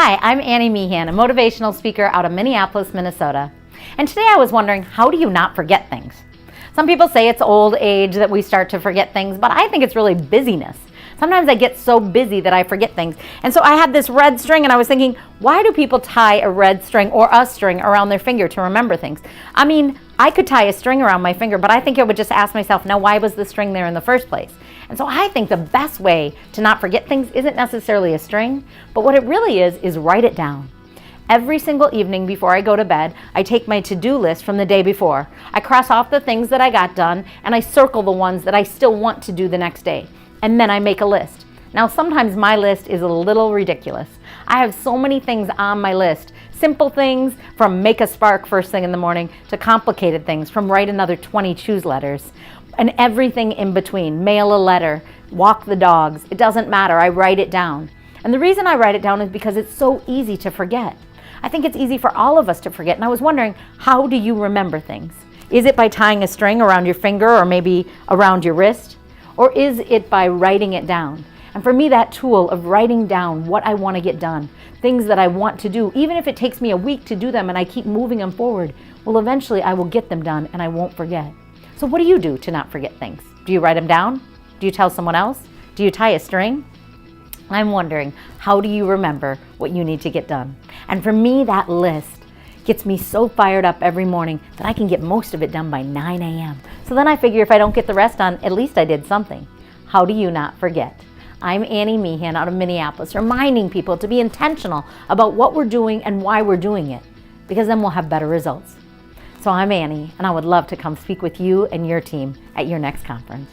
Hi, I'm Annie Meehan, a motivational speaker out of Minneapolis, Minnesota. And today I was wondering, how do you not forget things? Some people say it's old age that we start to forget things, but I think it's really busyness. Sometimes I get so busy that I forget things. And so I had this red string and I was thinking, why do people tie a red string or a string around their finger to remember things? I mean, I could tie a string around my finger, but I think I would just ask myself, now why was the string there in the first place? And so I think the best way to not forget things isn't necessarily a string, but what it really is write it down. Every single evening before I go to bed, I take my to-do list from the day before. I cross off the things that I got done and I circle the ones that I still want to do the next day. And then I make a list. Now sometimes my list is a little ridiculous. I have so many things on my list. Simple things from make a spark first thing in the morning to complicated things from write another 20 choose letters and everything in between. Mail a letter, walk the dogs. It doesn't matter. I write it down. And the reason I write it down is because it's so easy to forget. I think it's easy for all of us to forget. And I was wondering, how do you remember things? Is it by tying a string around your finger or maybe around your wrist? Or is it by writing it down? And for me, that tool of writing down what I want to get done, things that I want to do, even if it takes me a week to do them and I keep moving them forward, well, eventually I will get them done and I won't forget. So what do you do to not forget things? Do you write them down? Do you tell someone else? Do you tie a string? I'm wondering, how do you remember what you need to get done? And for me, that list gets me so fired up every morning that I can get most of it done by 9 a.m. So then I figure if I don't get the rest done, at least I did something. How do you not forget? I'm Annie Meehan out of Minneapolis, reminding people to be intentional about what we're doing and why we're doing it, because then we'll have better results. So I'm Annie, and I would love to come speak with you and your team at your next conference.